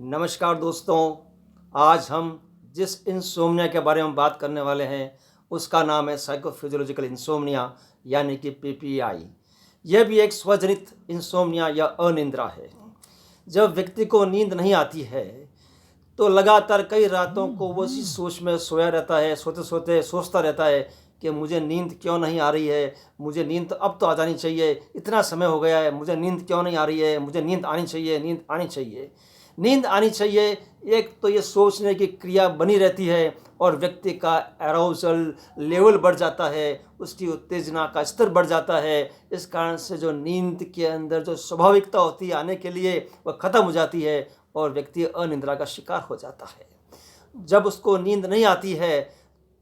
नमस्कार दोस्तों। आज हम जिस इंसोम्निया के बारे में बात करने वाले हैं उसका नाम है साइकोफिजियोलॉजिकल इंसोम्निया यानी कि पीपीआई। यह भी एक स्वजनित इंसोम्निया या अनिद्रा है। जब व्यक्ति को नींद नहीं आती है तो लगातार कई रातों को वो इसी सोच में सोया रहता है, सोते सोते सोचता रहता है कि मुझे नींद क्यों नहीं आ रही है, मुझे नींद तो अब तो आ जानी चाहिए, इतना समय हो गया है, मुझे नींद क्यों नहीं आ रही है, मुझे नींद आनी चाहिए, नींद आनी चाहिए, नींद आनी चाहिए। एक तो ये सोचने की क्रिया बनी रहती है और व्यक्ति का एरोजल लेवल बढ़ जाता है, उसकी उत्तेजना का स्तर बढ़ जाता है। इस कारण से जो नींद के अंदर जो स्वाभाविकता होती है आने के लिए वह ख़त्म हो जाती है और व्यक्ति अनिद्रा का शिकार हो जाता है। जब उसको नींद नहीं आती है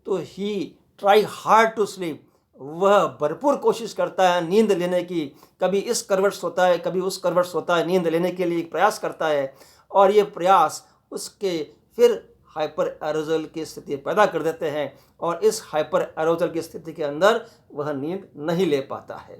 तो ही ट्राई हार्ड टू स्लीप, वह भरपूर कोशिश करता है नींद लेने की। कभी इस करवट सोता है, कभी उस करवट सोता है, नींद लेने के लिए प्रयास करता है और ये प्रयास उसके फिर हाइपर एरोजल की स्थिति पैदा कर देते हैं और इस हाइपर एरोजल की स्थिति के अंदर वह नींद नहीं ले पाता है।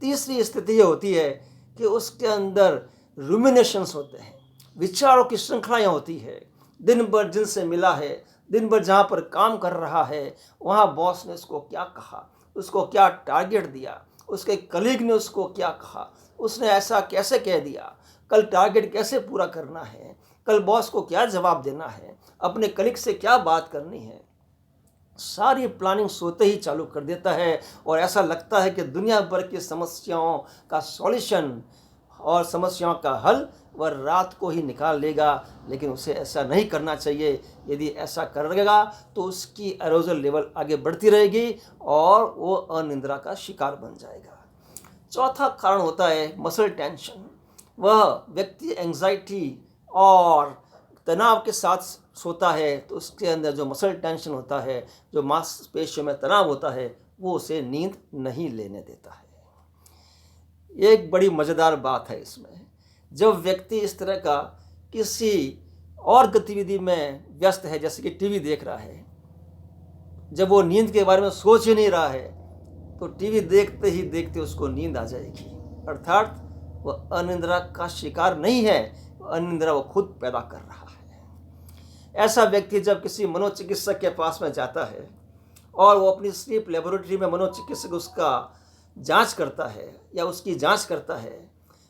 तीसरी स्थिति ये होती है कि उसके अंदर रूमिनेशंस होते हैं, विचारों की श्रृंखलाएँ होती है। दिन भर जिनसे मिला है, दिन भर जहाँ पर काम कर रहा है, वहाँ बॉस ने उसको क्या कहा, उसको क्या टारगेट दिया, उसके कलीग ने उसको क्या कहा, उसने ऐसा कैसे कह दिया, कल टारगेट कैसे पूरा करना है, कल बॉस को क्या जवाब देना है, अपने कलीग से क्या बात करनी है। सारी प्लानिंग सोते ही चालू कर देता है और ऐसा लगता है कि दुनिया भर की समस्याओं का सॉल्यूशन और समस्याओं का हल वह रात को ही निकाल लेगा, लेकिन उसे ऐसा नहीं करना चाहिए। यदि ऐसा करेगा तो उसकी एरोजल लेवल आगे बढ़ती रहेगी और वो अनिद्रा का शिकार बन जाएगा। चौथा कारण होता है मसल टेंशन। वह व्यक्ति एंजाइटी और तनाव के साथ सोता है तो उसके अंदर जो मसल टेंशन होता है, जो मांसपेशियों में तनाव होता है, वो उसे नींद नहीं लेने देता है। एक बड़ी मज़ेदार बात है इसमें, जब व्यक्ति इस तरह का किसी और गतिविधि में व्यस्त है, जैसे कि टीवी देख रहा है, जब वो नींद के बारे में सोच ही नहीं रहा है तो टीवी देखते ही देखते उसको नींद आ जाएगी। अर्थात वह अनिद्रा का शिकार नहीं है, अनिद्रा वो खुद पैदा कर रहा है। ऐसा व्यक्ति जब किसी मनोचिकित्सक के पास में जाता है और वो अपनी स्लीप लेबोरेटरी में मनोचिकित्सक उसका जांच करता है या उसकी जांच करता है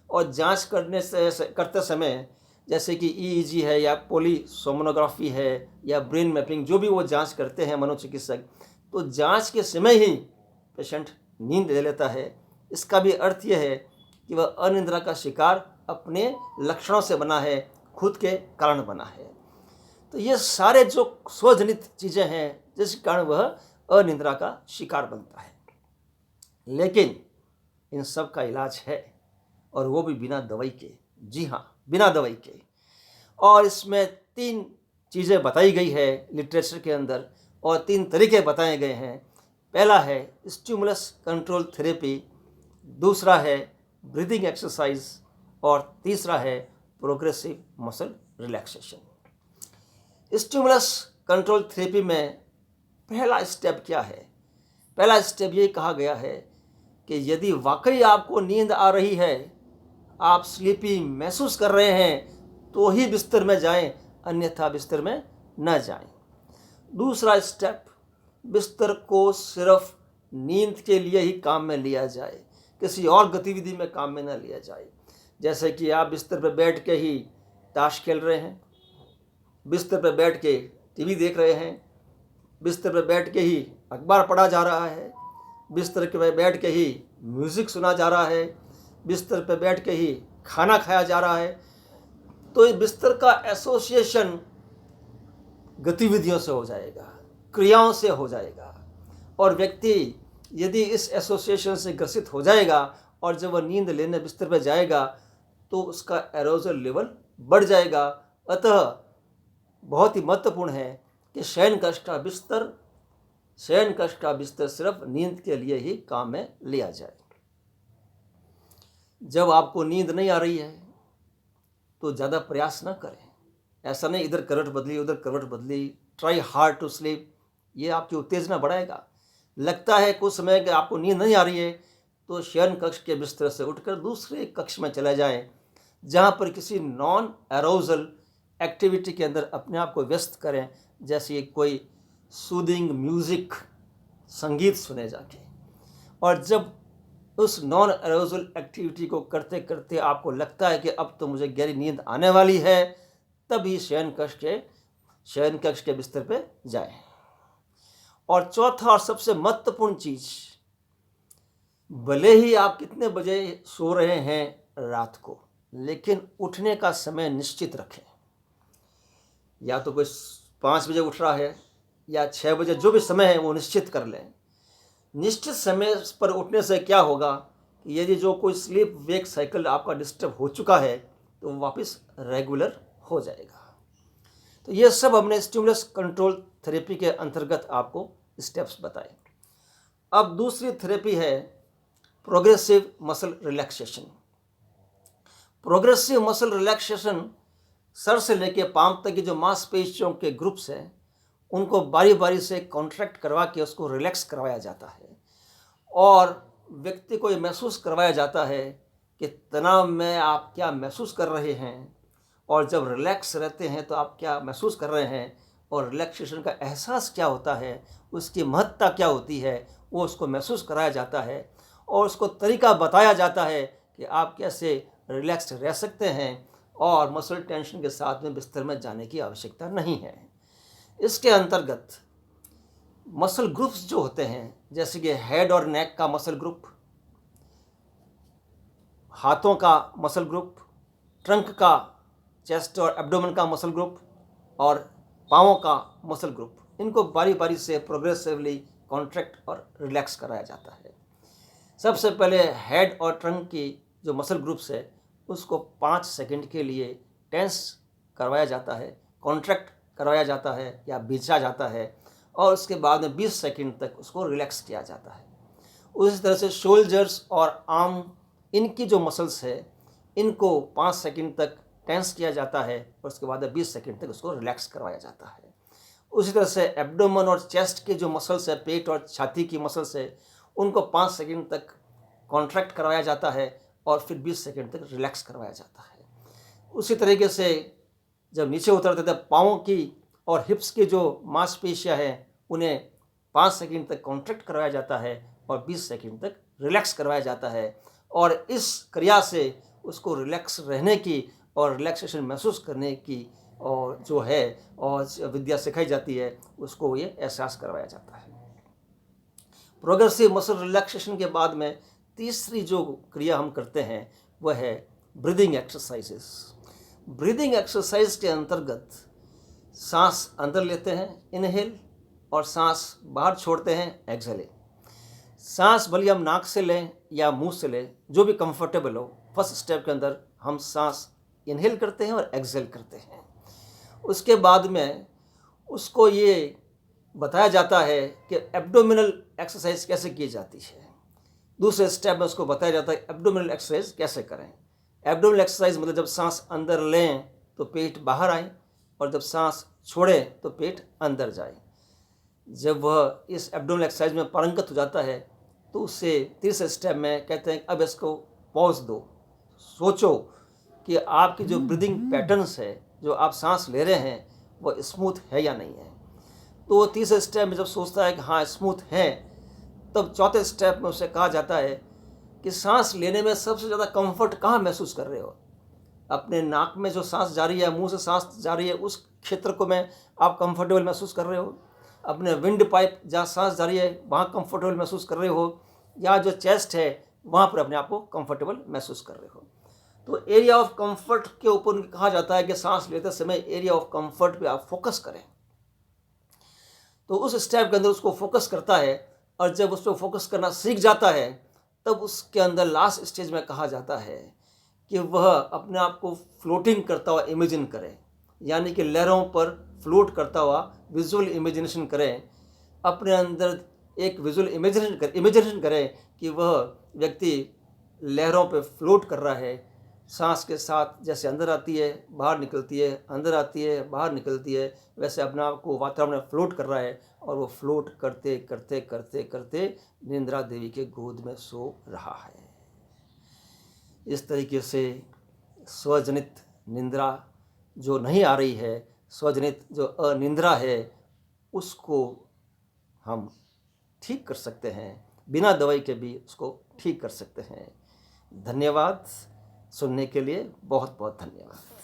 और जांच करते समय जैसे कि ईईजी है या पोलीसोमनोग्राफी है या ब्रेन मैपिंग, जो भी वो जांच करते हैं मनोचिकित्सक, तो जांच के समय ही पेशेंट नींद ले लेता है। इसका भी अर्थ यह है कि वह अनिद्रा का शिकार अपने लक्षणों से बना है, खुद के कारण बना है। तो ये सारे जो स्वजनित चीज़ें हैं जिस कारण वह अनिद्रा का शिकार बनता है। लेकिन इन सब का इलाज है और वो भी बिना दवाई के। जी हाँ, बिना दवाई के। और इसमें 3 चीज़ें बताई गई है लिटरेचर के अंदर और 3 तरीके बताए गए हैं। पहला है स्टिमुलस कंट्रोल थेरेपी, दूसरा है ब्रीदिंग एक्सरसाइज और तीसरा है progressive muscle relaxation. Stimulus control therapy में पहला स्टेप क्या है? पहला स्टेप ये कहा गया है कि यदि वाकई आपको नींद आ रही है, आप स्लीपी महसूस कर रहे हैं, तो ही बिस्तर में जाएं, अन्यथा बिस्तर में न जाएं। दूसरा स्टेप, बिस्तर को सिर्फ नींद के लिए ही काम में लिया जाए, किसी और गतिविधि में काम में न लिया जाए। जैसे कि आप बिस्तर पर बैठ के ही ताश खेल रहे हैं, बिस्तर पर बैठ के टीवी देख रहे हैं, बिस्तर पर बैठ के ही अखबार पढ़ा जा रहा है, बिस्तर पे बैठ के ही म्यूज़िक सुना जा रहा है, बिस्तर पे बैठ के ही खाना खाया जा रहा है, तो ये बिस्तर का एसोसिएशन गतिविधियों से हो जाएगा, क्रियाओं से हो जाएगा। और व्यक्ति यदि इस एसोसिएशन से ग्रसित हो जाएगा और जब वह नींद लेने बिस्तर पर जाएगा तो उसका एरोजल लेवल बढ़ जाएगा। अतः बहुत ही महत्वपूर्ण है कि शयन कक्ष का बिस्तर सिर्फ नींद के लिए ही काम में लिया जाए। जब आपको नींद नहीं आ रही है तो ज़्यादा प्रयास ना करें। ऐसा नहीं इधर करवट बदली उधर करवट बदली, ट्राई हार्ड टू स्लीप, ये आपकी उत्तेजना बढ़ाएगा। लगता है कुछ समय कि आपको नींद नहीं आ रही है तो शयन कक्ष के बिस्तर से उठकर दूसरे कक्ष में चले जाएं, जहाँ पर किसी नॉन एरोजल एक्टिविटी के अंदर अपने आप को व्यस्त करें, जैसे कोई सूदिंग म्यूज़िक, संगीत सुने जाके। और जब उस नॉन अरोजल एक्टिविटी को करते करते आपको लगता है कि अब तो मुझे गहरी नींद आने वाली है, तभी शयन कक्ष के बिस्तर पे जाएं। और चौथा और सबसे महत्वपूर्ण चीज़, भले ही आप कितने बजे सो रहे हैं रात को, लेकिन उठने का समय निश्चित रखें। या तो कोई 5 बजे उठ रहा है या 6 बजे, जो भी समय है वो निश्चित कर लें। निश्चित समय पर उठने से क्या होगा कि यदि जो कोई स्लीप वेक साइकिल आपका डिस्टर्ब हो चुका है तो वो वापस रेगुलर हो जाएगा। तो ये सब हमने स्टिमुलस कंट्रोल थेरेपी के अंतर्गत आपको स्टेप्स बताए। अब दूसरी थेरेपी है progressive muscle relaxation. Progressive muscle relaxation sir से लेके पांव तक की जो मांसपेशियों के ग्रुप्स हैं उनको बारी बारी से कॉन्ट्रैक्ट करवा के उसको रिलैक्स करवाया जाता है, और व्यक्ति को ये महसूस करवाया जाता है कि तनाव में आप क्या महसूस कर रहे हैं, और जब रिलैक्स रहते हैं तो आप क्या महसूस कर रहे हैं, और रिलैक्सेशन का एहसास क्या होता है, उसकी महत्ता क्या होती है, वो उसको महसूस कराया जाता है। और उसको तरीका बताया जाता है कि आप कैसे रिलैक्स रह सकते हैं और मसल टेंशन के साथ में बिस्तर में जाने की आवश्यकता नहीं है। इसके अंतर्गत मसल ग्रुप्स जो होते हैं, जैसे कि हेड और नेक का मसल ग्रुप, हाथों का मसल ग्रुप, ट्रंक का, चेस्ट और एब्डोमेन का मसल ग्रुप, और पाँवों का मसल ग्रुप, इनको बारी बारी से प्रोग्रेसिवली कॉन्ट्रैक्ट और रिलैक्स कराया जाता है। सबसे पहले हेड और ट्रंक की जो मसल ग्रुप्स है उसको 5 सेकंड के लिए टेंस करवाया जाता है, कॉन्ट्रैक्ट करवाया जाता है या बिछा जाता है, और उसके बाद में 20 सेकंड तक उसको रिलैक्स किया जाता है। उसी तरह से शोल्डर्स और आर्म, इनकी जो मसल्स है इनको 5 सेकंड तक टेंस किया जाता है और उसके बाद 20 सेकंड तक उसको रिलैक्स करवाया जाता है। उसी तरह से एब्डोमेन और चेस्ट के जो मसल्स है, पेट और छाती की मसल्स है, उनको 5 सेकंड तक कॉन्ट्रैक्ट करवाया जाता है और फिर 20 सेकंड तक रिलैक्स करवाया जाता है। उसी तरीके से जब नीचे उतरते थे पाँवों की और हिप्स की जो मांसपेशियां हैं उन्हें 5 सेकंड तक कॉन्ट्रैक्ट करवाया जाता है और 20 सेकंड तक रिलैक्स करवाया जाता है, और इस क्रिया से उसको रिलैक्स रहने की और रिलैक्सेशन महसूस करने की और जो है और विद्या सिखाई जाती है, उसको ये एहसास करवाया जाता है। प्रोग्रेसिव मसल रिलैक्सेशन के बाद में तीसरी जो क्रिया हम करते हैं वह है ब्रीदिंग एक्सरसाइजेस। ब्रीदिंग एक्सरसाइज के अंतर्गत सांस अंदर लेते हैं इनहेल और सांस बाहर छोड़ते हैं एक्सहेल। सांस भले हम नाक से लें या मुंह से लें, जो भी कंफर्टेबल हो। फर्स्ट स्टेप के अंदर हम सांस इनहेल करते हैं और एक्सहेल करते हैं। उसके बाद में उसको ये बताया जाता है कि एब्डोमिनल एक्सरसाइज कैसे की जाती है। दूसरे स्टेप में उसको बताया जाता है एब्डोमिनल एक्सरसाइज कैसे करें। एब्डोमिनल एक्सरसाइज मतलब जब सांस अंदर लें तो पेट बाहर आए, और जब सांस छोड़ें तो पेट अंदर जाए। जब वह इस एब्डोमिनल एक्सरसाइज में पारंगत हो जाता है तो उससे तीसरे स्टेप में कहते हैं अब इसको पॉज दो, सोचो कि आपकी जो ब्रीदिंग पैटर्न्स है, जो आप सांस ले रहे हैं, वो स्मूथ है या नहीं है। तो वो तीसरे स्टेप में जब सोचता है कि हाँ स्मूथ है, तब चौथे स्टेप में उसे कहा जाता है कि सांस लेने में सबसे ज़्यादा कंफर्ट कहाँ महसूस कर रहे हो। अपने नाक में जो सांस जा रही है, मुंह से सांस जा रही है, उस क्षेत्र को में आप कंफर्टेबल महसूस कर रहे हो। अपने विंड पाइप जहाँ सांस जा रही है वहाँ कंफर्टेबल महसूस कर रहे हो, या जो चेस्ट है वहाँ पर अपने आप को कंफर्टेबल महसूस कर रहे हो। तो एरिया ऑफ कंफर्ट के ऊपर कहा जाता है कि सांस लेते समय एरिया ऑफ कंफर्ट पे आप फोकस करें। तो उस स्टेप के अंदर उसको फोकस करता है, और जब उसको फोकस करना सीख जाता है तब उसके अंदर लास्ट स्टेज में कहा जाता है कि वह अपने आप को फ्लोटिंग करता हुआ इमेजिन करे, यानी कि लहरों पर फ्लोट करता हुआ विजुअल इमेजिनेशन करें। अपने अंदर एक विजुअल इमेजिनेशन करें कि वह व्यक्ति लहरों पर फ्लोट कर रहा है, सांस के साथ जैसे अंदर आती है बाहर निकलती है, अंदर आती है बाहर निकलती है, वैसे अपने आप को वातावरण में फ्लोट कर रहा है, और वो फ्लोट करते करते करते करते निंद्रा देवी के गोद में सो रहा है। इस तरीके से स्वजनित निंद्रा जो नहीं आ रही है, स्वजनित जो अनिद्रा है, उसको हम ठीक कर सकते हैं। बिना दवाई के भी उसको ठीक कर सकते हैं। धन्यवाद। सुनने के लिए बहुत बहुत धन्यवाद।